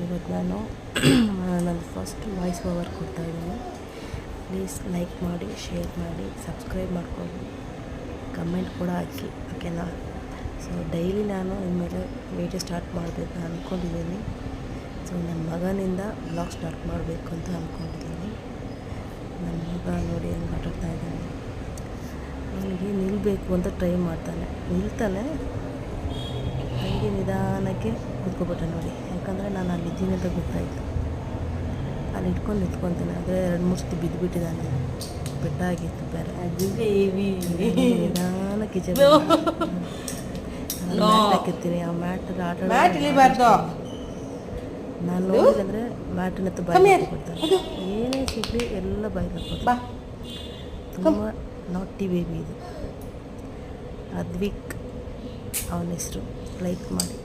ಇವತ್ತು ನಾನು ನನ್ನ ಫಸ್ಟ್ ವಾಯ್ಸ್ ಓವರ್ ಕೊಡ್ತಾಯಿದ್ದೀನಿ. ಪ್ಲೀಸ್ ಲೈಕ್ ಮಾಡಿ, ಶೇರ್ ಮಾಡಿ, ಸಬ್ಸ್ಕ್ರೈಬ್ ಮಾಡಿಕೊಂಡು ಕಮೆಂಟ್ ಕೂಡ ಹಾಕಿ, ಓಕೆನಾ? ಸೊ ಡೈಲಿ ನಾನು ಇನ್ಮೇಲೆ ವೀಡಿಯೋ ಸ್ಟಾರ್ಟ್ ಮಾಡಬೇಕು ಅಂದ್ಕೊಂಡಿದ್ದೀನಿ. ಸೊ ನನ್ನ ಮಗನಿಂದ ಬ್ಲಾಗ್ ಸ್ಟಾರ್ಟ್ ಮಾಡಬೇಕು ಅಂತ ಅಂದ್ಕೊಂಡಿದ್ದೀನಿ. ನನ್ನ ಮಗ ನೋಡಿ ಹೆಂಗೆ ಮಾತಾಡ್ತಾ ಇದ್ದಾನೆ. ಅವನಿಗೆ ನಿಲ್ಲಬೇಕು ಅಂತ ಟ್ರೈ ಮಾಡ್ತಾನೆ, ನಿಲ್ತಾನೆ, ಹಂಗೆ ನಿಧಾನಕ್ಕೆ ಕುತ್ಕೊಬಿಟ್ಟ ನೋಡಿ. ಯಾಕಂದರೆ ನಾನು ಅಲ್ಲಿದ್ದೀನಿ ಅಂತ ಗೊತ್ತಾಯಿತು. ಅಲ್ಲಿ ಇಟ್ಕೊಂಡು ನಿಂತ್ಕೊತಾನೆ. ಆದರೆ 2-3 ಸತಿ ಬಿದ್ದುಬಿಟ್ಟಿದ್ದಾನೆ, ಬೆಟ್ಟಾಗಿತ್ತು ಬೇರೆ. ನಿಧಾನಕ್ಕೆ ಮ್ಯಾಟ್ ಹಾಕಿರ್ತೀನಿ, ಆ ಮ್ಯಾಟಲ್ಲಿ ಆಟ ನಾನು ನೋಡಿದಂದರೆ ಮ್ಯಾಟಿನ ಹತ್ರ ಬಾಯಿ ಕೊಡ್ತಾರೆ. ಏನೇ ಸಿಗಲಿ ಎಲ್ಲ ಬಾಯಿ ಹಾಕ್ಕೊಡ್ತಾರೆ. ತುಂಬ ನಾಟಿ ಬೇಬಿ ಇದು. ಅದ್ವಿಕ್ ಅವನ ಹೆಸರು. ಲೈಕ್ ಮಾಡಿ.